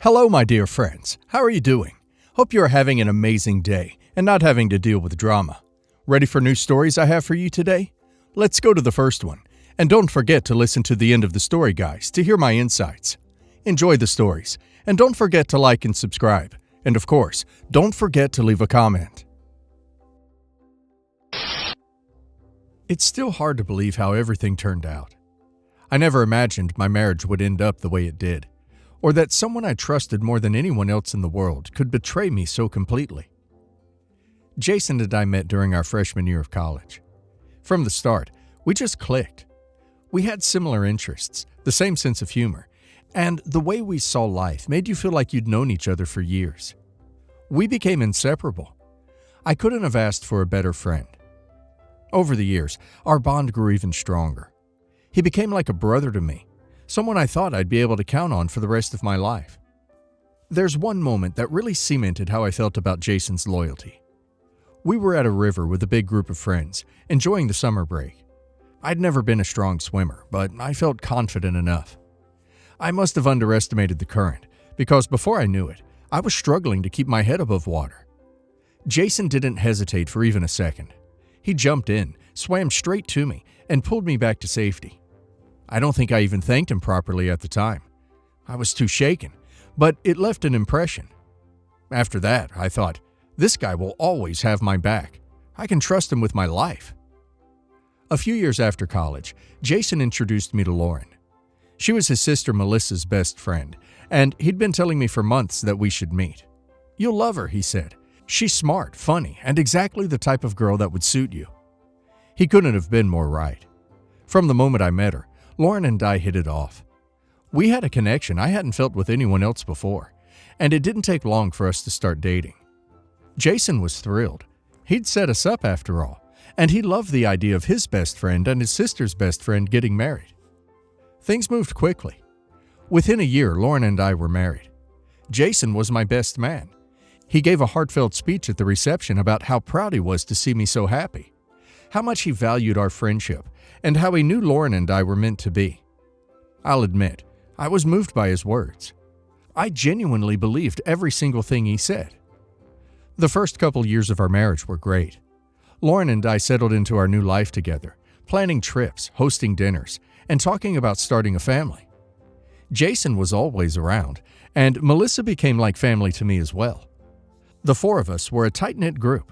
Hello, my dear friends. How are you doing? Hope you are having an amazing day and not having to deal with drama. Ready for new stories I have for you today? Let's go to the first one. And don't forget to listen to the end of the story, guys, to hear my insights. Enjoy the stories, and don't forget to like and subscribe. And of course, don't forget to leave a comment. It's still hard to believe how everything turned out. I never imagined my marriage would end up the way it did, or that someone I trusted more than anyone else in the world could betray me so completely. Jason and I met during our freshman year of college. From the start, we just clicked. We had similar interests, the same sense of humor, and the way we saw life made you feel like you'd known each other for years. We became inseparable. I couldn't have asked for a better friend. Over the years, our bond grew even stronger. He became like a brother to me, someone I thought I'd be able to count on for the rest of my life. There's one moment that really cemented how I felt about Jason's loyalty. We were at a river with a big group of friends, enjoying the summer break. I'd never been a strong swimmer, but I felt confident enough. I must have underestimated the current, because before I knew it, I was struggling to keep my head above water. Jason didn't hesitate for even a second. He jumped in, swam straight to me, and pulled me back to safety. I don't think I even thanked him properly at the time. I was too shaken, but it left an impression. After that, I thought, this guy will always have my back. I can trust him with my life. A few years after college, Jason introduced me to Lauren. She was his sister Melissa's best friend, and he'd been telling me for months that we should meet. You'll love her, he said. She's smart, funny, and exactly the type of girl that would suit you. He couldn't have been more right. From the moment I met her, Lauren and I hit it off. We had a connection I hadn't felt with anyone else before, and it didn't take long for us to start dating. Jason was thrilled. He'd set us up after all, and he loved the idea of his best friend and his sister's best friend getting married. Things moved quickly. Within a year, Lauren and I were married. Jason was my best man. He gave a heartfelt speech at the reception about how proud he was to see me so happy, how much he valued our friendship, and how he knew Lauren and I were meant to be. I'll admit, I was moved by his words. I genuinely believed every single thing he said. The first couple years of our marriage were great. Lauren and I settled into our new life together, planning trips, hosting dinners, and talking about starting a family. Jason was always around, and Melissa became like family to me as well. The four of us were a tight-knit group.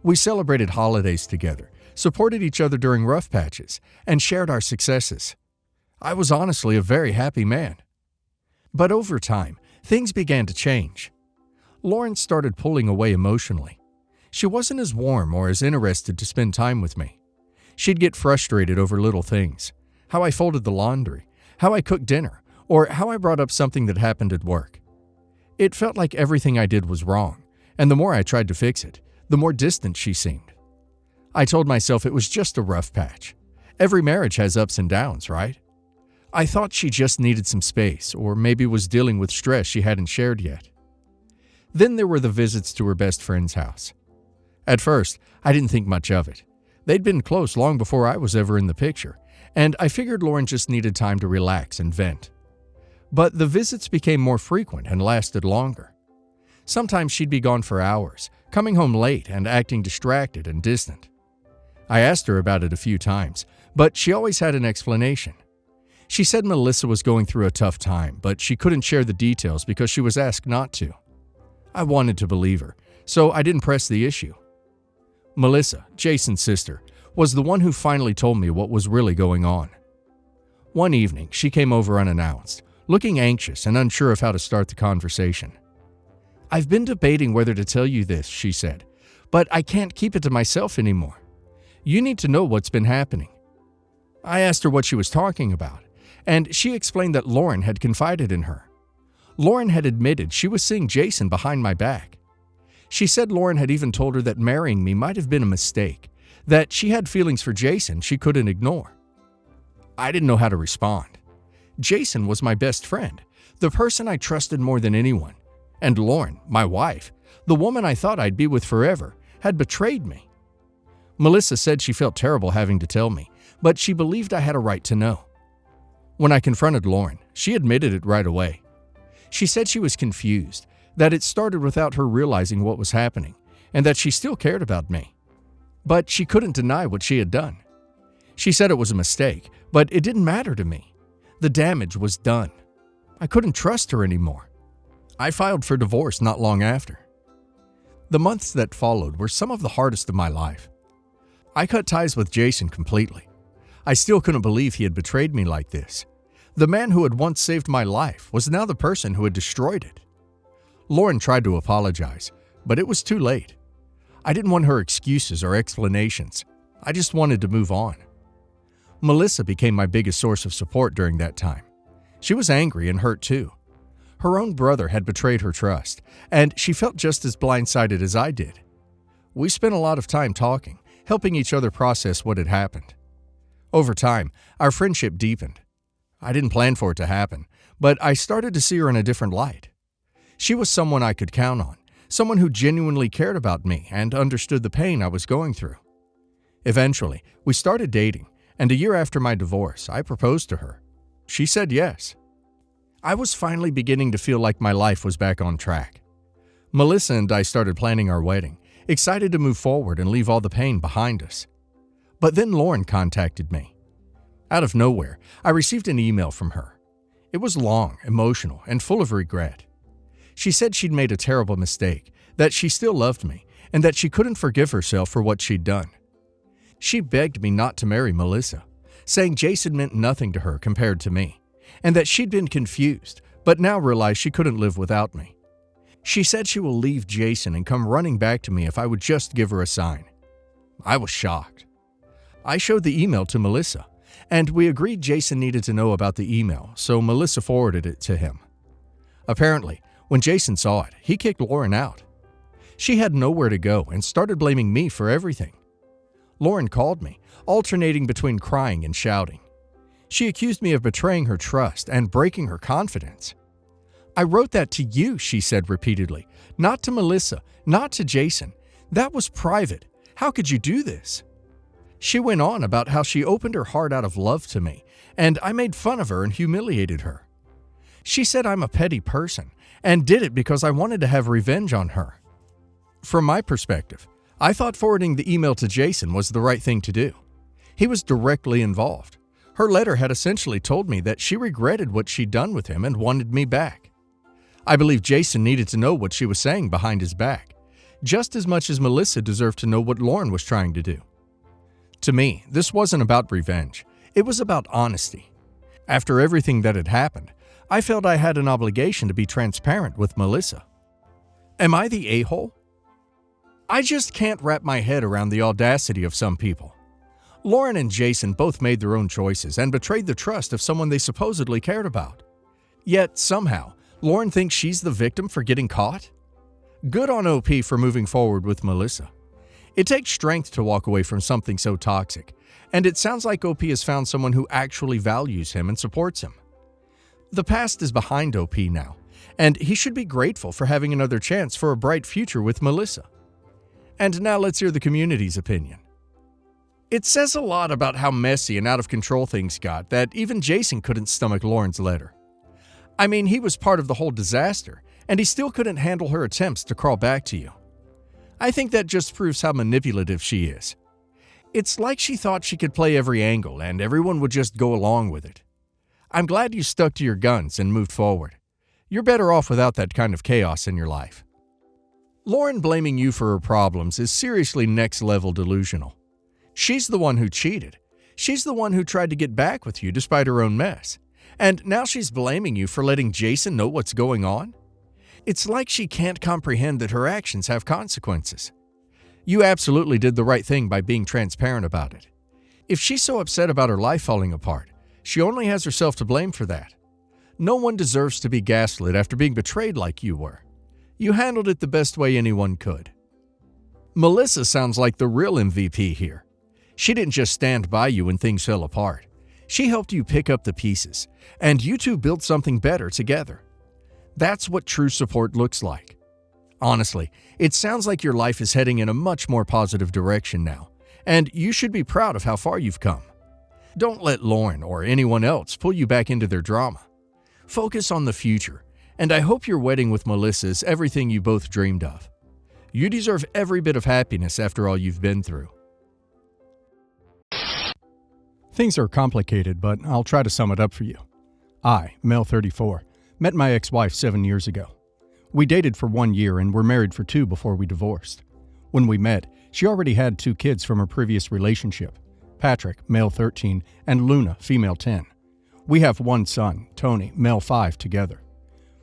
We celebrated holidays together, supported each other during rough patches, and shared our successes. I was honestly a very happy man. But over time, things began to change. Lauren started pulling away emotionally. She wasn't as warm or as interested to spend time with me. She'd get frustrated over little things, how I folded the laundry, how I cooked dinner, or how I brought up something that happened at work. It felt like everything I did was wrong, and the more I tried to fix it, the more distant she seemed. I told myself it was just a rough patch. Every marriage has ups and downs, right? I thought she just needed some space, or maybe was dealing with stress she hadn't shared yet. Then there were the visits to her best friend's house. At first, I didn't think much of it. They'd been close long before I was ever in the picture, and I figured Lauren just needed time to relax and vent. But the visits became more frequent and lasted longer. Sometimes she'd be gone for hours, coming home late and acting distracted and distant. I asked her about it a few times, but she always had an explanation. She said Melissa was going through a tough time, but she couldn't share the details because she was asked not to. I wanted to believe her, so I didn't press the issue. Melissa, Jason's sister, was the one who finally told me what was really going on. One evening, she came over unannounced, looking anxious and unsure of how to start the conversation. "I've been debating whether to tell you this," she said, "but I can't keep it to myself anymore. You need to know what's been happening." I asked her what she was talking about, and she explained that Lauren had confided in her. Lauren had admitted she was seeing Jason behind my back. She said Lauren had even told her that marrying me might have been a mistake, that she had feelings for Jason she couldn't ignore. I didn't know how to respond. Jason was my best friend, the person I trusted more than anyone, and Lauren, my wife, the woman I thought I'd be with forever, had betrayed me. Melissa said she felt terrible having to tell me, but she believed I had a right to know. When I confronted Lauren, she admitted it right away. She said she was confused, that it started without her realizing what was happening, and that she still cared about me. But she couldn't deny what she had done. She said it was a mistake, but it didn't matter to me. The damage was done. I couldn't trust her anymore. I filed for divorce not long after. The months that followed were some of the hardest of my life. I cut ties with Jason completely. I still couldn't believe he had betrayed me like this. The man who had once saved my life was now the person who had destroyed it. Lauren tried to apologize, but it was too late. I didn't want her excuses or explanations. I just wanted to move on. Melissa became my biggest source of support during that time. She was angry and hurt too. Her own brother had betrayed her trust, and she felt just as blindsided as I did. We spent a lot of time talking, helping each other process what had happened. Over time, our friendship deepened. I didn't plan for it to happen, but I started to see her in a different light. She was someone I could count on, someone who genuinely cared about me and understood the pain I was going through. Eventually, we started dating, and a year after my divorce, I proposed to her. She said yes. I was finally beginning to feel like my life was back on track. Melissa and I started planning our wedding, excited to move forward and leave all the pain behind us. But then Lauren contacted me. Out of nowhere, I received an email from her. It was long, emotional, and full of regret. She said she'd made a terrible mistake, that she still loved me, and that she couldn't forgive herself for what she'd done. She begged me not to marry Melissa, saying Jason meant nothing to her compared to me, and that she'd been confused, but now realized she couldn't live without me. She said she will leave Jason and come running back to me if I would just give her a sign. I was shocked. I showed the email to Melissa, and we agreed Jason needed to know about the email, so Melissa forwarded it to him. Apparently, when Jason saw it, he kicked Lauren out. She had nowhere to go and started blaming me for everything. Lauren called me, alternating between crying and shouting. She accused me of betraying her trust and breaking her confidence. I wrote that to you, she said repeatedly, not to Melissa, not to Jason. That was private. How could you do this? She went on about how she opened her heart out of love to me, and I made fun of her and humiliated her. She said I'm a petty person, and did it because I wanted to have revenge on her. From my perspective, I thought forwarding the email to Jason was the right thing to do. He was directly involved. Her letter had essentially told me that she regretted what she'd done with him and wanted me back. I believe Jason needed to know what she was saying behind his back, just as much as Melissa deserved to know what Lauren was trying to do. To me, this wasn't about revenge. It was about honesty. After everything that had happened, I felt I had an obligation to be transparent with Melissa. Am I the a-hole? I just can't wrap my head around the audacity of some people. Lauren and Jason both made their own choices and betrayed the trust of someone they supposedly cared about. Yet, somehow, Lauren thinks she's the victim for getting caught? Good on OP for moving forward with Melissa. It takes strength to walk away from something so toxic, and it sounds like OP has found someone who actually values him and supports him. The past is behind OP now, and he should be grateful for having another chance for a bright future with Melissa. And now let's hear the community's opinion. It says a lot about how messy and out of control things got that even Jason couldn't stomach Lauren's letter. I mean, he was part of the whole disaster, and he still couldn't handle her attempts to crawl back to you. I think that just proves how manipulative she is. It's like she thought she could play every angle and everyone would just go along with it. I'm glad you stuck to your guns and moved forward. You're better off without that kind of chaos in your life. Lauren blaming you for her problems is seriously next-level delusional. She's the one who cheated. She's the one who tried to get back with you despite her own mess. And now she's blaming you for letting Jason know what's going on? It's like she can't comprehend that her actions have consequences. You absolutely did the right thing by being transparent about it. If she's so upset about her life falling apart, she only has herself to blame for that. No one deserves to be gaslit after being betrayed like you were. You handled it the best way anyone could. Melissa sounds like the real MVP here. She didn't just stand by you when things fell apart. She helped you pick up the pieces, and you two built something better together. That's what true support looks like. Honestly, it sounds like your life is heading in a much more positive direction now, and you should be proud of how far you've come. Don't let Lauren or anyone else pull you back into their drama. Focus on the future and I hope your wedding with Melissa is everything you both dreamed of. You deserve every bit of happiness after all you've been through. Things are complicated, but I'll try to sum it up for you. I, male 34, met my ex-wife 7 years ago. We dated for 1 year and were married for 2 before we divorced. When we met, she already had 2 kids from her previous relationship, Patrick, male 13, and Luna, female 10. We have 1 son, Tony, male 5, together.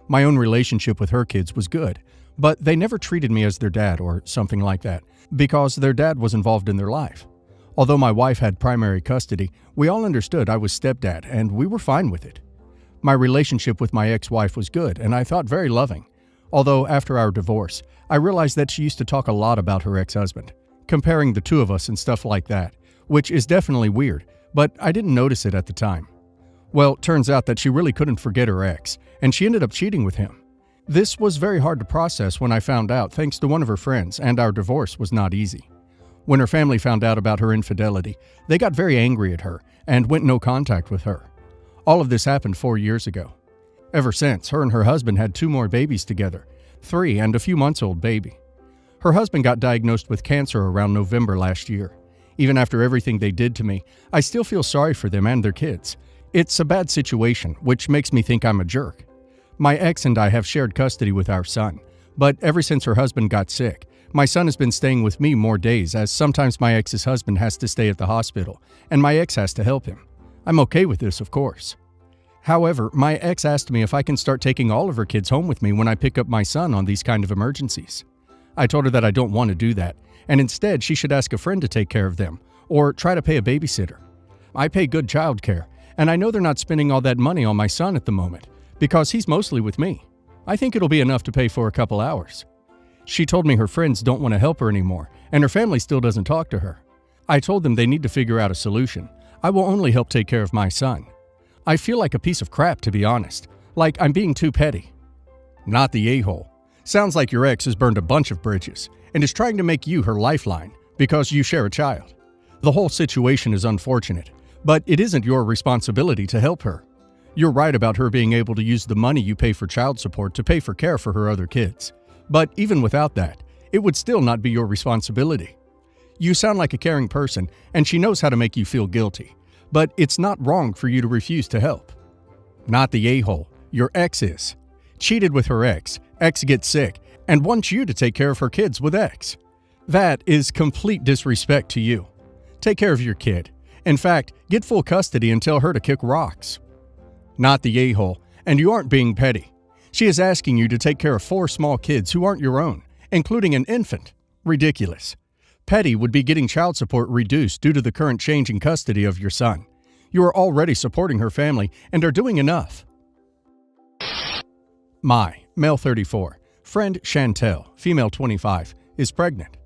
My own relationship with her kids was good, but they never treated me as their dad or something like that, because their dad was involved in their life. Although my wife had primary custody, we all understood I was stepdad, and we were fine with it. My relationship with my ex-wife was good, and I thought very loving. Although after our divorce, I realized that she used to talk a lot about her ex-husband, comparing the 2 of us and stuff like that, which is definitely weird, but I didn't notice it at the time. Well, turns out that she really couldn't forget her ex, and she ended up cheating with him. This was very hard to process when I found out thanks to one of her friends, and our divorce was not easy. When her family found out about her infidelity, they got very angry at her and went no contact with her. All of this happened 4 years ago. Ever since, her and her husband had 2 more babies together, 3 and a few months old baby. Her husband got diagnosed with cancer around November last year. Even after everything they did to me, I still feel sorry for them and their kids. It's a bad situation, which makes me think I'm a jerk. My ex and I have shared custody with our son, but ever since her husband got sick, my son has been staying with me more days, as sometimes my ex's husband has to stay at the hospital, and my ex has to help him. I'm okay with this, of course. However, my ex asked me if I can start taking all of her kids home with me when I pick up my son on these kind of emergencies. I told her that I don't want to do that, and instead she should ask a friend to take care of them, or try to pay a babysitter. I pay good child care, and I know they're not spending all that money on my son at the moment, because he's mostly with me. I think it'll be enough to pay for a couple hours. She told me her friends don't want to help her anymore, and her family still doesn't talk to her. I told them they need to figure out a solution. I will only help take care of my son. I feel like a piece of crap, to be honest. Like I'm being too petty. Not the a-hole. Sounds like your ex has burned a bunch of bridges and is trying to make you her lifeline because you share a child. The whole situation is unfortunate, but it isn't your responsibility to help her. You're right about her being able to use the money you pay for child support to pay for care for her other kids. But even without that, it would still not be your responsibility. You sound like a caring person, and she knows how to make you feel guilty. But it's not wrong for you to refuse to help. Not the a-hole. Your ex is. Cheated with her ex gets sick, and wants you to take care of her kids with ex. That is complete disrespect to you. Take care of your kid. In fact, get full custody and tell her to kick rocks. Not the a-hole, and you aren't being petty. She is asking you to take care of 4 small kids who aren't your own, including an infant. Ridiculous. Petty would be getting child support reduced due to the current change in custody of your son. You are already supporting her family and are doing enough. My, male 34, friend Chantel, female 25, is pregnant.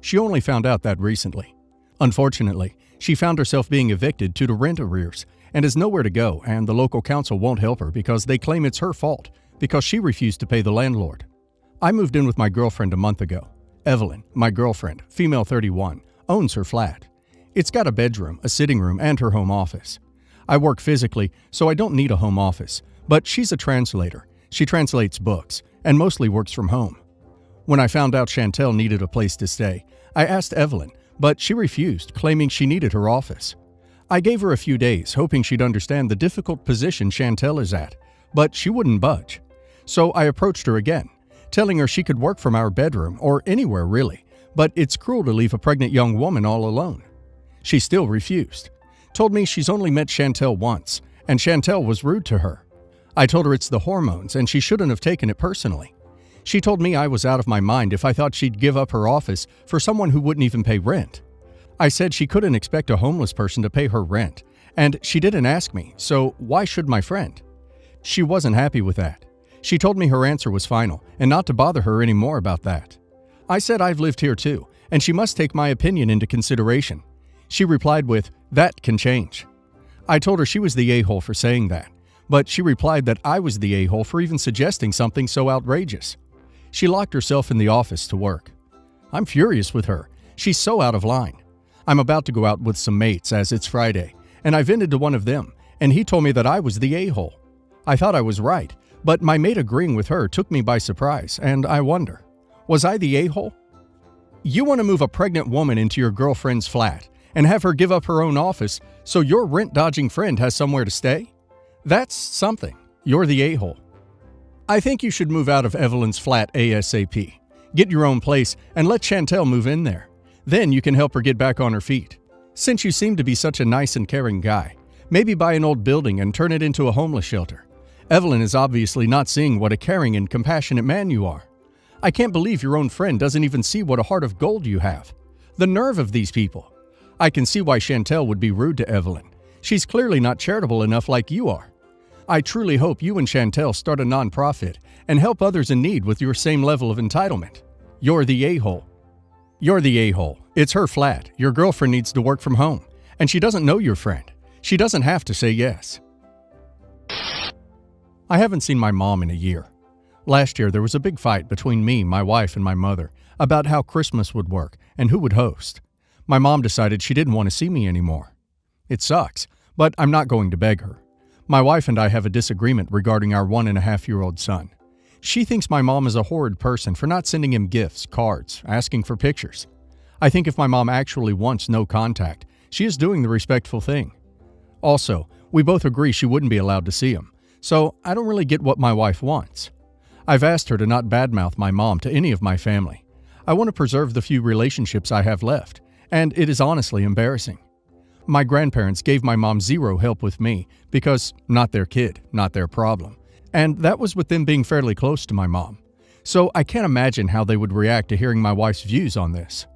She only found out that recently. Unfortunately, she found herself being evicted due to rent arrears and has nowhere to go, and the local council won't help her because they claim it's her fault because she refused to pay the landlord. I moved in with my girlfriend a month ago. Evelyn, my girlfriend, female 31, owns her flat. It's got a bedroom, a sitting room, and her home office. I work physically, so I don't need a home office, but she's a translator. She translates books, and mostly works from home. When I found out Chantel needed a place to stay, I asked Evelyn, but she refused, claiming she needed her office. I gave her a few days, hoping she'd understand the difficult position Chantel is at, but she wouldn't budge. So I approached her again, telling her she could work from our bedroom or anywhere really, but it's cruel to leave a pregnant young woman all alone. She still refused. Told me she's only met Chantel once, and Chantel was rude to her. I told her it's the hormones and she shouldn't have taken it personally. She told me I was out of my mind if I thought she'd give up her office for someone who wouldn't even pay rent. I said she couldn't expect a homeless person to pay her rent, and she didn't ask me, so why should my friend? She wasn't happy with that. She told me her answer was final and not to bother her anymore about that. I said I've lived here too, and she must take my opinion into consideration. She replied with, "That can change." I told her she was the a-hole for saying that, but she replied that I was the a-hole for even suggesting something so outrageous. She locked herself in the office to work. I'm furious with her. She's so out of line. I'm about to go out with some mates as it's Friday, and I vented to one of them, and he told me that I was the a-hole. I thought I was right, But my mate agreeing with her took me by surprise, and I wonder, was I the a-hole? You want to move a pregnant woman into your girlfriend's flat and have her give up her own office so your rent-dodging friend has somewhere to stay? That's something. You're the a-hole. I think you should move out of Evelyn's flat ASAP. Get your own place and let Chantel move in there. Then you can help her get back on her feet. Since you seem to be such a nice and caring guy, maybe buy an old building and turn it into a homeless shelter. Evelyn is obviously not seeing what a caring and compassionate man you are. I can't believe your own friend doesn't even see what a heart of gold you have. The nerve of these people. I can see why Chantel would be rude to Evelyn. She's clearly not charitable enough like you are. I truly hope you and Chantel start a nonprofit and help others in need with your same level of entitlement. You're the a-hole. You're the a-hole. It's her flat. Your girlfriend needs to work from home, and she doesn't know your friend. She doesn't have to say yes. I haven't seen my mom in a year. Last year, there was a big fight between me, my wife, and my mother about how Christmas would work and who would host. My mom decided she didn't want to see me anymore. It sucks, but I'm not going to beg her. My wife and I have a disagreement regarding our 1.5-year-old son. She thinks my mom is a horrid person for not sending him gifts, cards, asking for pictures. I think if my mom actually wants no contact, she is doing the respectful thing. Also, we both agree she wouldn't be allowed to see him, so I don't really get what my wife wants. I've asked her to not badmouth my mom to any of my family. I want to preserve the few relationships I have left, and it is honestly embarrassing. My grandparents gave my mom zero help with me because not their kid, not their problem. And that was with them being fairly close to my mom. So I can't imagine how they would react to hearing my wife's views on this.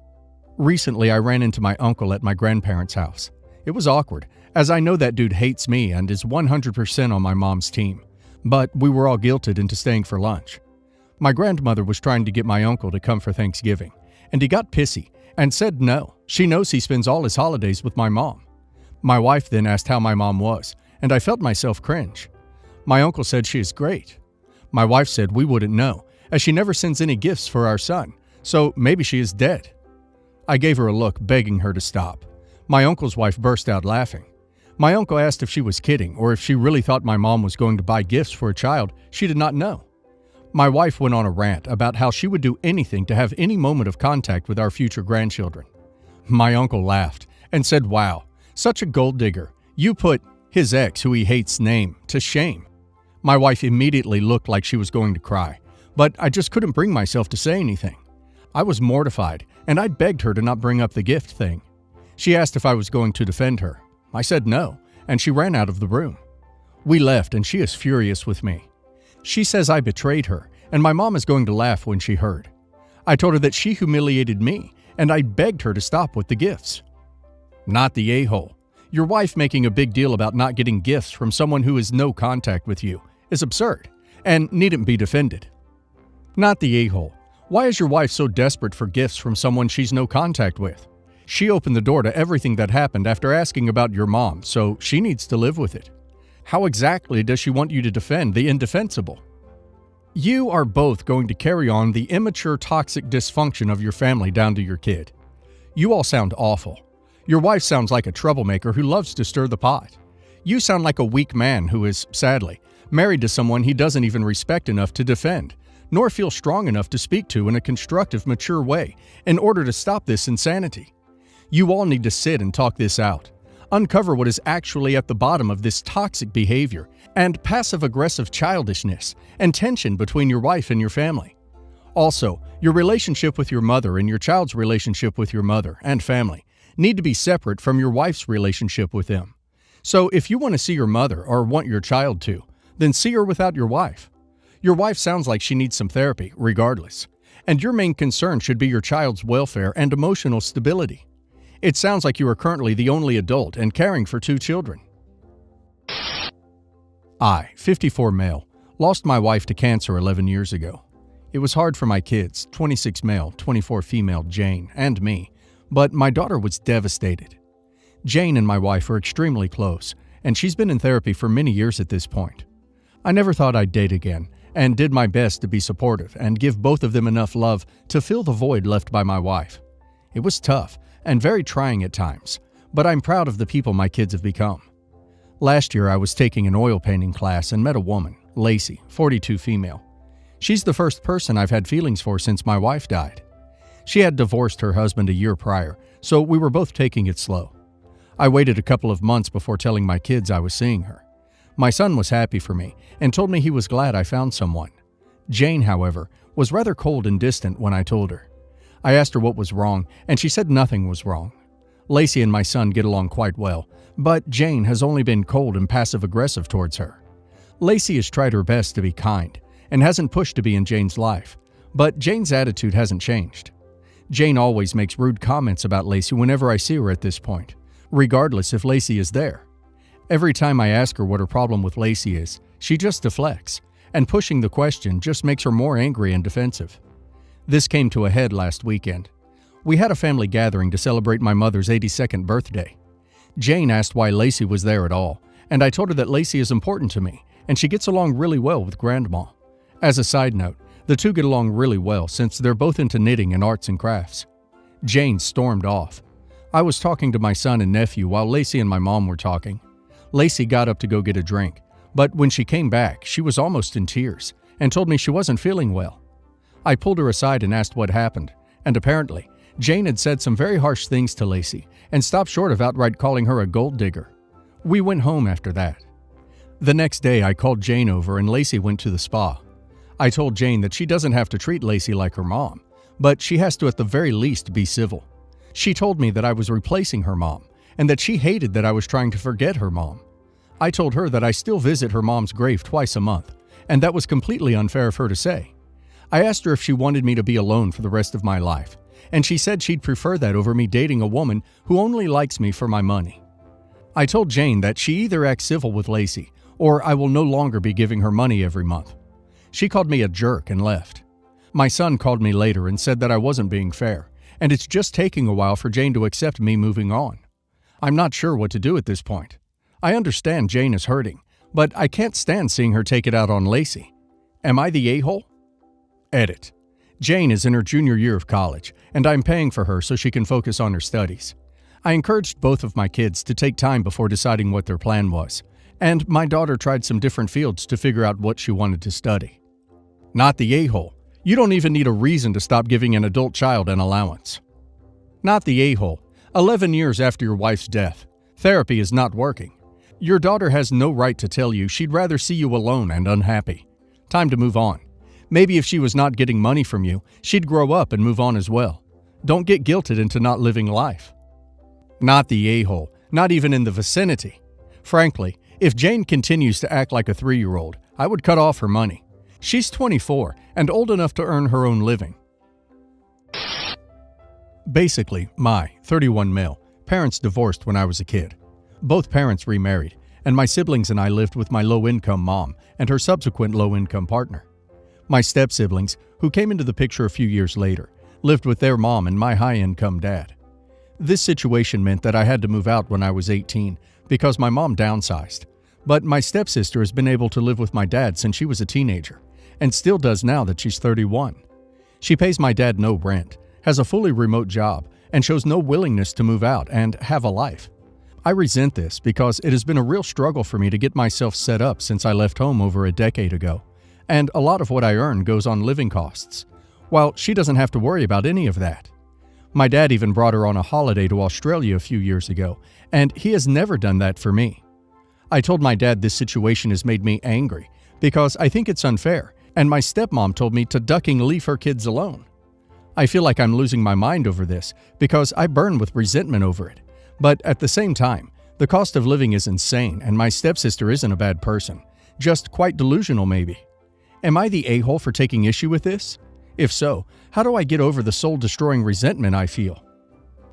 Recently, I ran into my uncle at my grandparents' house. It was awkward, as I know that dude hates me and is 100% on my mom's team. But we were all guilted into staying for lunch. My grandmother was trying to get my uncle to come for Thanksgiving, and he got pissy and said no. She knows he spends all his holidays with my mom. My wife then asked how my mom was, and I felt myself cringe. My uncle said she is great. My wife said we wouldn't know, as she never sends any gifts for our son, so maybe she is dead. I gave her a look, begging her to stop. My uncle's wife burst out laughing. My uncle asked if she was kidding or if she really thought my mom was going to buy gifts for a child she did not know. My wife went on a rant about how she would do anything to have any moment of contact with our future grandchildren. My uncle laughed and said, "Wow, such a gold digger. You put his ex, who he hates, name to shame." My wife immediately looked like she was going to cry, but I just couldn't bring myself to say anything. I was mortified, and I begged her to not bring up the gift thing. She asked if I was going to defend her. I said no, and she ran out of the room. We left, and she is furious with me. She says I betrayed her, and my mom is going to laugh when she heard. I told her that she humiliated me, and I begged her to stop with the gifts. Not the a-hole. Your wife making a big deal about not getting gifts from someone who has no contact with you is absurd, and needn't be defended. Not the a-hole. Why is your wife so desperate for gifts from someone she's no contact with? She opened the door to everything that happened after asking about your mom, so she needs to live with it. How exactly does she want you to defend the indefensible? You are both going to carry on the immature, toxic dysfunction of your family down to your kid. You all sound awful. Your wife sounds like a troublemaker who loves to stir the pot. You sound like a weak man who is, sadly, married to someone he doesn't even respect enough to defend, nor feel strong enough to speak to in a constructive, mature way in order to stop this insanity. You all need to sit and talk this out. Uncover what is actually at the bottom of this toxic behavior and passive-aggressive childishness and tension between your wife and your family. Also, your relationship with your mother and your child's relationship with your mother and family need to be separate from your wife's relationship with them. So if you want to see your mother or want your child to, then see her without your wife. Your wife sounds like she needs some therapy, regardless. And your main concern should be your child's welfare and emotional stability. It sounds like you are currently the only adult and caring for 2 children. I, 54 male, lost my wife to cancer 11 years ago. It was hard for my kids, 26 male, 24 female, Jane, and me, but my daughter was devastated. Jane and my wife are extremely close, and she's been in therapy for many years at this point. I never thought I'd date again, and did my best to be supportive and give both of them enough love to fill the void left by my wife. It was tough and very trying at times, but I'm proud of the people my kids have become. Last year, I was taking an oil painting class and met a woman, Lacey, 42 female. She's the first person I've had feelings for since my wife died. She had divorced her husband a year prior, so we were both taking it slow. I waited a couple of months before telling my kids I was seeing her. My son was happy for me and told me he was glad I found someone. Jane, however, was rather cold and distant when I told her. I asked her what was wrong, and she said nothing was wrong. Lacey and my son get along quite well, but Jane has only been cold and passive-aggressive towards her. Lacey has tried her best to be kind and hasn't pushed to be in Jane's life, but Jane's attitude hasn't changed. Jane always makes rude comments about Lacey whenever I see her at this point, regardless if Lacey is there. Every time I ask her what her problem with Lacey is, she just deflects, and pushing the question just makes her more angry and defensive. This came to a head last weekend. We had a family gathering to celebrate my mother's 82nd birthday. Jane asked why Lacey was there at all, and I told her that Lacey is important to me, and she gets along really well with Grandma. As a side note, the two get along really well since they're both into knitting and arts and crafts. Jane stormed off. I was talking to my son and nephew while Lacey and my mom were talking. Lacey got up to go get a drink, but when she came back, she was almost in tears and told me she wasn't feeling well. I pulled her aside and asked what happened, and apparently, Jane had said some very harsh things to Lacey and stopped short of outright calling her a gold digger. We went home after that. The next day, I called Jane over and Lacey went to the spa. I told Jane that she doesn't have to treat Lacey like her mom, but she has to at the very least be civil. She told me that I was replacing her mom and that she hated that I was trying to forget her mom. I told her that I still visit her mom's grave twice a month, and that was completely unfair of her to say. I asked her if she wanted me to be alone for the rest of my life, and she said she'd prefer that over me dating a woman who only likes me for my money. I told Jane that she either acts civil with Lacey, or I will no longer be giving her money every month. She called me a jerk and left. My son called me later and said that I wasn't being fair, and it's just taking a while for Jane to accept me moving on. I'm not sure what to do at this point. I understand Jane is hurting, but I can't stand seeing her take it out on Lacey. Am I the a-hole? Edit. Jane is in her junior year of college, and I'm paying for her so she can focus on her studies. I encouraged both of my kids to take time before deciding what their plan was, and my daughter tried some different fields to figure out what she wanted to study. Not the a-hole. You don't even need a reason to stop giving an adult child an allowance. Not the a-hole. 11 years after your wife's death, therapy is not working. Your daughter has no right to tell you she'd rather see you alone and unhappy. Time to move on. Maybe if she was not getting money from you, she'd grow up and move on as well. Don't get guilted into not living life. Not the a-hole. Not even in the vicinity. Frankly, if Jane continues to act like a 3-year-old, I would cut off her money. She's 24 and old enough to earn her own living. Basically, my 31 male parents divorced when I was a kid. Both parents remarried, and my siblings and I lived with my low-income mom and her subsequent low-income partner. My step-siblings, who came into the picture a few years later, lived with their mom and my high-income dad. This situation meant that I had to move out when I was 18 because my mom downsized. But my stepsister has been able to live with my dad since she was a teenager, and still does now that she's 31. She pays my dad no rent, has a fully remote job, and shows no willingness to move out and have a life. I resent this because it has been a real struggle for me to get myself set up since I left home over a decade ago, and a lot of what I earn goes on living costs, while she doesn't have to worry about any of that. My dad even brought her on a holiday to Australia a few years ago, and he has never done that for me. I told my dad this situation has made me angry because I think it's unfair, and my stepmom told me to ducking leave her kids alone. I feel like I'm losing my mind over this because I burn with resentment over it. But at the same time, the cost of living is insane, and my stepsister isn't a bad person, just quite delusional maybe. Am I the a-hole for taking issue with this? If so, how do I get over the soul-destroying resentment I feel?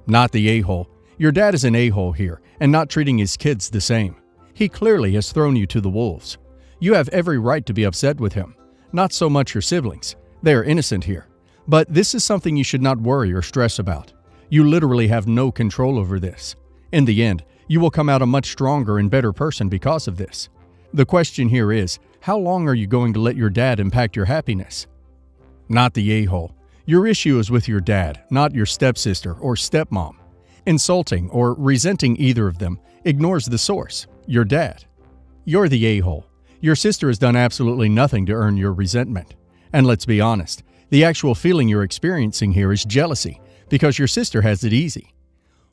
Not the a-hole. Your dad is an a-hole here, and not treating his kids the same. He clearly has thrown you to the wolves. You have every right to be upset with him. Not so much your siblings. They are innocent here. But this is something you should not worry or stress about. You literally have no control over this. In the end, you will come out a much stronger and better person because of this. The question here is, how long are you going to let your dad impact your happiness? Not the a-hole. Your issue is with your dad, not your stepsister or stepmom. Insulting or resenting either of them ignores the source, your dad. You're the a-hole. Your sister has done absolutely nothing to earn your resentment. And let's be honest, the actual feeling you're experiencing here is jealousy, because your sister has it easy.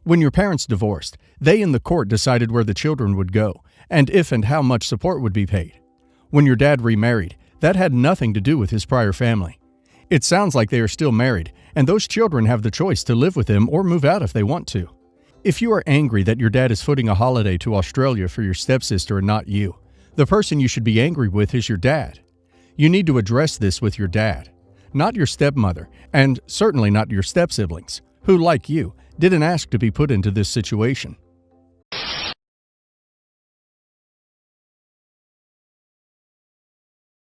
When your parents divorced, they in the court decided where the children would go, and if and how much support would be paid. When your dad remarried, that had nothing to do with his prior family. It sounds like they are still married, and those children have the choice to live with him or move out if they want to. If you are angry that your dad is footing a holiday to Australia for your stepsister and not you, the person you should be angry with is your dad. You need to address this with your dad, not your stepmother, and certainly not your step-siblings, who, like you, didn't ask to be put into this situation.